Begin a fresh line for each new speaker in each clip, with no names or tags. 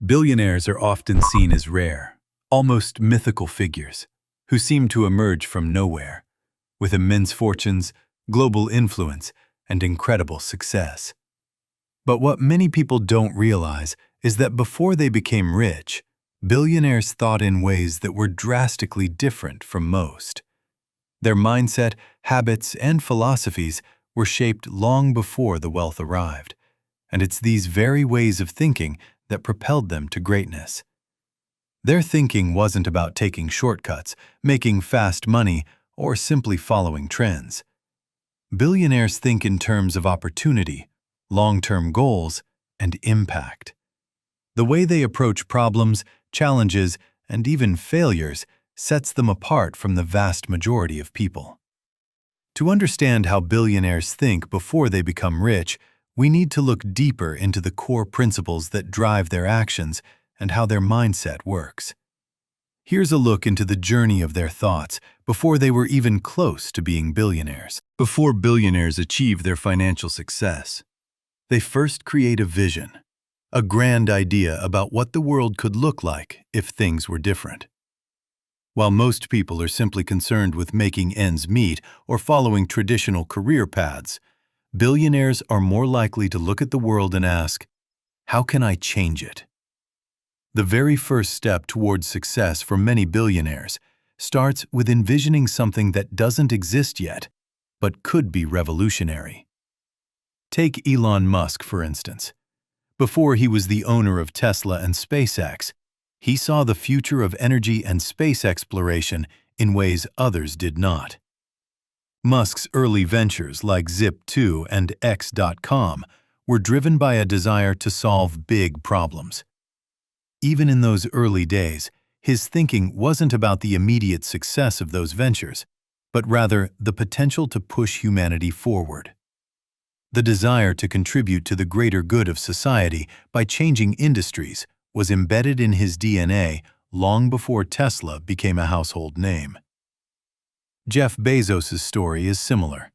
Billionaires are often seen as rare, almost mythical figures who seem to emerge from nowhere, with immense fortunes, global influence, and incredible success. But what many people don't realize is that before they became rich, billionaires thought in ways that were drastically different from most. Their mindset, habits, and philosophies were shaped long before the wealth arrived, and it's these very ways of thinking that propelled them to greatness. Their thinking wasn't about taking shortcuts, making fast money, or simply following trends. Billionaires think in terms of opportunity, long-term goals, and impact. The way they approach problems, challenges, and even failures sets them apart from the vast majority of people. To understand how billionaires think before they become rich, we need to look deeper into the core principles that drive their actions and how their mindset works. Here's a look into the journey of their thoughts before they were even close to being billionaires. Before billionaires achieve their financial success, they first create a vision, a grand idea about what the world could look like if things were different. While most people are simply concerned with making ends meet or following traditional career paths, billionaires are more likely to look at the world and ask, "How can I change it?" The very first step towards success for many billionaires starts with envisioning something that doesn't exist yet, but could be revolutionary. Take Elon Musk, for instance. Before he was the owner of Tesla and SpaceX, he saw the future of energy and space exploration in ways others did not. Musk's early ventures like Zip2 and X.com were driven by a desire to solve big problems. Even in those early days, his thinking wasn't about the immediate success of those ventures, but rather the potential to push humanity forward. The desire to contribute to the greater good of society by changing industries was embedded in his DNA long before Tesla became a household name. Jeff Bezos' story is similar.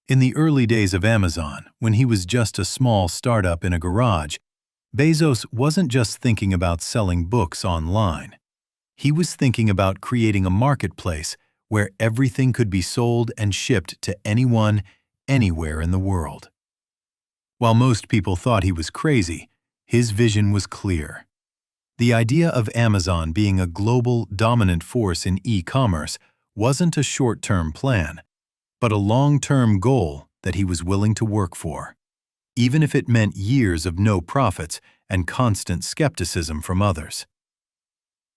In the early days of Amazon, when he was just a small startup in a garage, Bezos wasn't just thinking about selling books online. He was thinking about creating a marketplace where everything could be sold and shipped to anyone, anywhere in the world. While most people thought he was crazy, his vision was clear. The idea of Amazon being a global, dominant force in e-commerce wasn't a short-term plan, but a long-term goal that he was willing to work for, even if it meant years of no profits and constant skepticism from others.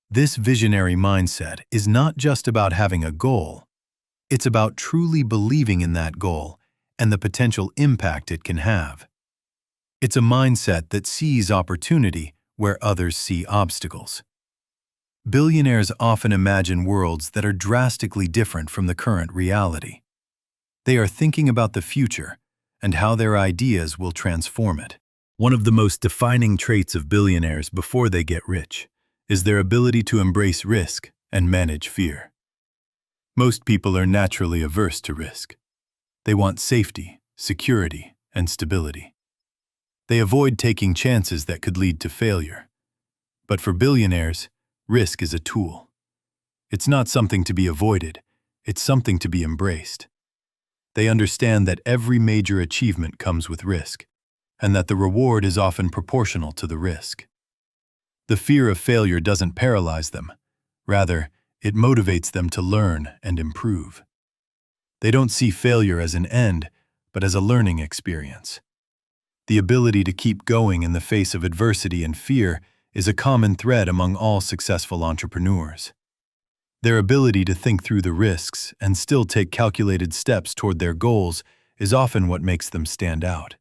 This visionary mindset is not just about having a goal. It's about truly believing in that goal and the potential impact it can have. It's a mindset that sees opportunity where others see obstacles. Billionaires often imagine worlds that are drastically different from the current reality. They are thinking about the future and how their ideas will transform it. One of the most defining traits of billionaires before they get rich is their ability to embrace risk and manage fear. Most people are naturally averse to risk. They want safety, security, and stability. They avoid taking chances that could lead to failure. But for billionaires, risk is a tool. It's not something to be avoided, it's something to be embraced. They understand that every major achievement comes with risk, and that the reward is often proportional to the risk. The fear of failure doesn't paralyze them. Rather, it motivates them to learn and improve. They don't see failure as an end, but as a learning experience. The ability to keep going in the face of adversity and fear is a common thread among all successful entrepreneurs. Their ability to think through the risks and still take calculated steps toward their goals is often what makes them stand out.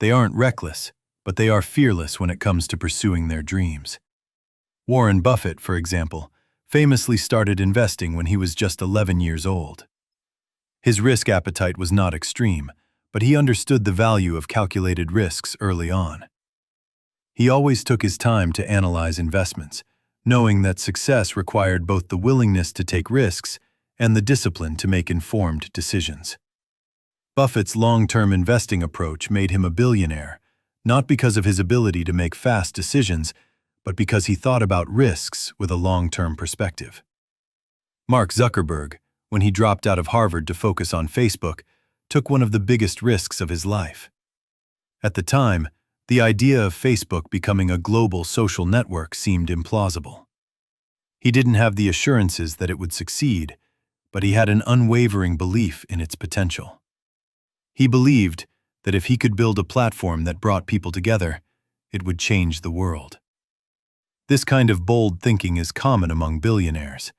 They aren't reckless, but they are fearless when it comes to pursuing their dreams. Warren Buffett, for example, famously started investing when he was just 11 years old. His risk appetite was not extreme, but he understood the value of calculated risks early on. He always took his time to analyze investments, knowing that success required both the willingness to take risks and the discipline to make informed decisions. Buffett's long-term investing approach made him a billionaire, not because of his ability to make fast decisions, but because he thought about risks with a long-term perspective. Mark Zuckerberg, when he dropped out of Harvard to focus on Facebook, took one of the biggest risks of his life. At the time, the idea of Facebook becoming a global social network seemed implausible. He didn't have the assurances that it would succeed, but he had an unwavering belief in its potential. He believed that if he could build a platform that brought people together, it would change the world. This kind of bold thinking is common among billionaires.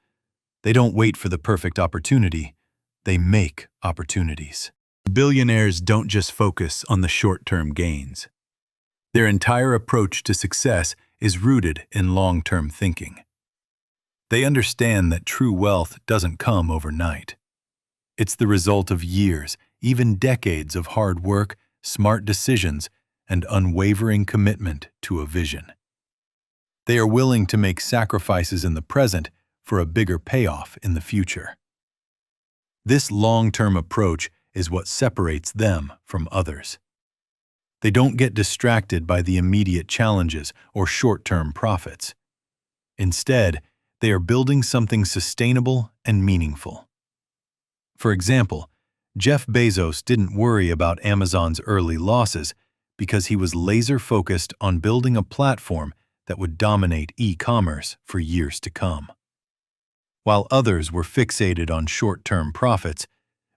They don't wait for the perfect opportunity, they make opportunities. Billionaires don't just focus on the short-term gains. Their entire approach to success is rooted in long-term thinking. They understand that true wealth doesn't come overnight. It's the result of years, even decades of hard work, smart decisions, and unwavering commitment to a vision. They are willing to make sacrifices in the present for a bigger payoff in the future. This long-term approach is what separates them from others. They don't get distracted by the immediate challenges or short-term profits. Instead, they are building something sustainable and meaningful. For example, Jeff Bezos didn't worry about Amazon's early losses because he was laser-focused on building a platform that would dominate e-commerce for years to come. While others were fixated on short-term profits,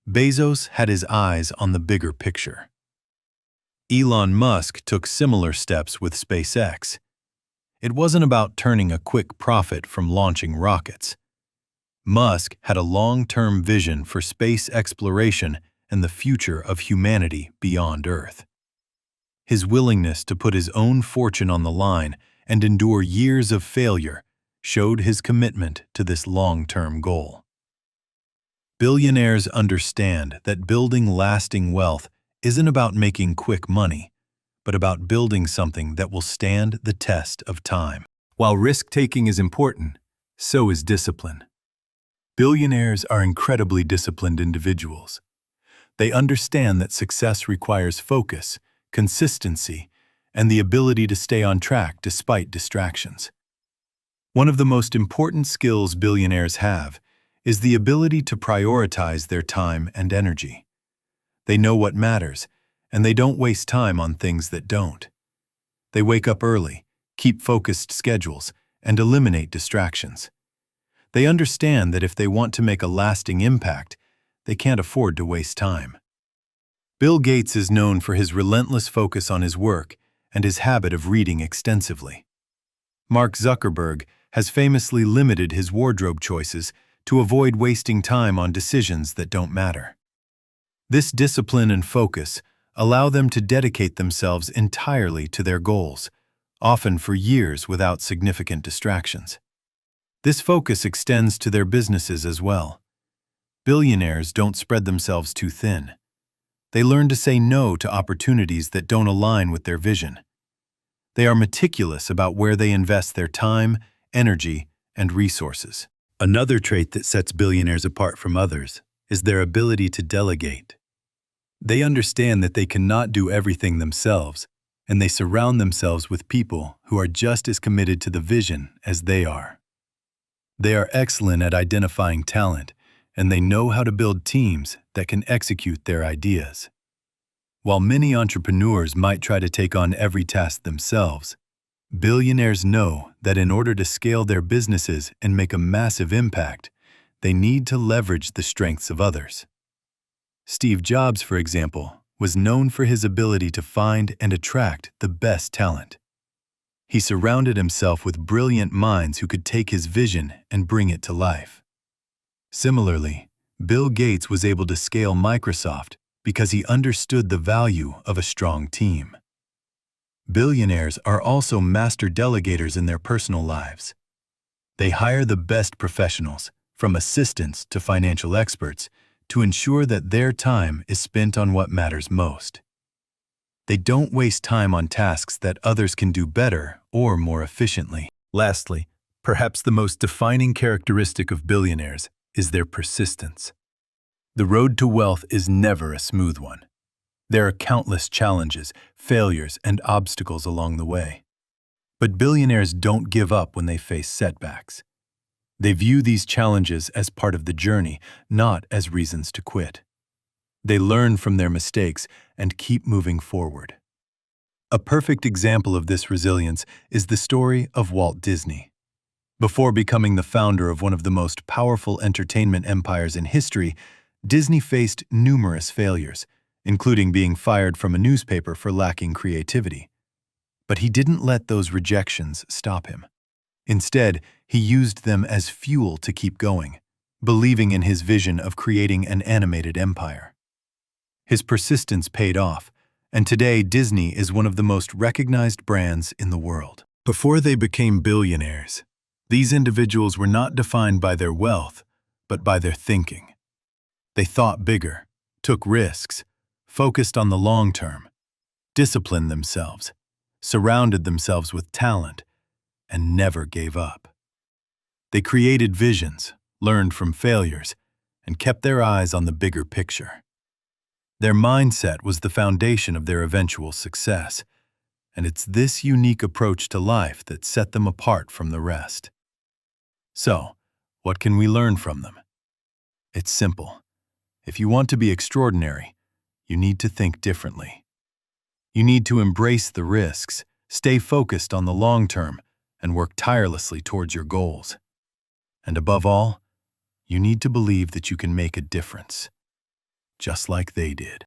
Bezos had his eyes on the bigger picture. Elon Musk took similar steps with SpaceX. It wasn't about turning a quick profit from launching rockets. Musk had a long-term vision for space exploration and the future of humanity beyond Earth. His willingness to put his own fortune on the line and endure years of failure showed his commitment to this long-term goal. Billionaires understand that building lasting wealth isn't about making quick money, but about building something that will stand the test of time. While risk-taking is important, so is discipline. Billionaires are incredibly disciplined individuals. They understand that success requires focus, consistency, and the ability to stay on track despite distractions. One of the most important skills billionaires have is the ability to prioritize their time and energy. They know what matters, and they don't waste time on things that don't. They wake up early, keep focused schedules, and eliminate distractions. They understand that if they want to make a lasting impact, they can't afford to waste time. Bill Gates is known for his relentless focus on his work and his habit of reading extensively. Mark Zuckerberg has famously limited his wardrobe choices to avoid wasting time on decisions that don't matter. This discipline and focus allow them to dedicate themselves entirely to their goals, often for years without significant distractions. This focus extends to their businesses as well. Billionaires don't spread themselves too thin. They learn to say no to opportunities that don't align with their vision. They are meticulous about where they invest their time, energy, and resources. Another trait that sets billionaires apart from others is their ability to delegate. They understand that they cannot do everything themselves, and they surround themselves with people who are just as committed to the vision as they are. They are excellent at identifying talent, and they know how to build teams that can execute their ideas. While many entrepreneurs might try to take on every task themselves, billionaires know that in order to scale their businesses and make a massive impact, they need to leverage the strengths of others. Steve Jobs, for example, was known for his ability to find and attract the best talent. He surrounded himself with brilliant minds who could take his vision and bring it to life. Similarly, Bill Gates was able to scale Microsoft because he understood the value of a strong team. Billionaires are also master delegators in their personal lives. They hire the best professionals, from assistants to financial experts, to ensure that their time is spent on what matters most. They don't waste time on tasks that others can do better or more efficiently. Lastly, perhaps the most defining characteristic of billionaires is their persistence. The road to wealth is never a smooth one. There are countless challenges, failures, and obstacles along the way. But billionaires don't give up when they face setbacks. They view these challenges as part of the journey, not as reasons to quit. They learn from their mistakes and keep moving forward. A perfect example of this resilience is the story of Walt Disney. Before becoming the founder of one of the most powerful entertainment empires in history, Disney faced numerous failures, including being fired from a newspaper for lacking creativity. But he didn't let those rejections stop him. Instead, he used them as fuel to keep going, believing in his vision of creating an animated empire. His persistence paid off, and today Disney is one of the most recognized brands in the world. Before they became billionaires, these individuals were not defined by their wealth, but by their thinking. They thought bigger, took risks, focused on the long term, disciplined themselves, surrounded themselves with talent, and never gave up. They created visions, learned from failures, and kept their eyes on the bigger picture. Their mindset was the foundation of their eventual success, and it's this unique approach to life that set them apart from the rest. So, what can we learn from them? It's simple. If you want to be extraordinary, you need to think differently. You need to embrace the risks, stay focused on the long term, and work tirelessly towards your goals. And above all, you need to believe that you can make a difference, just like they did.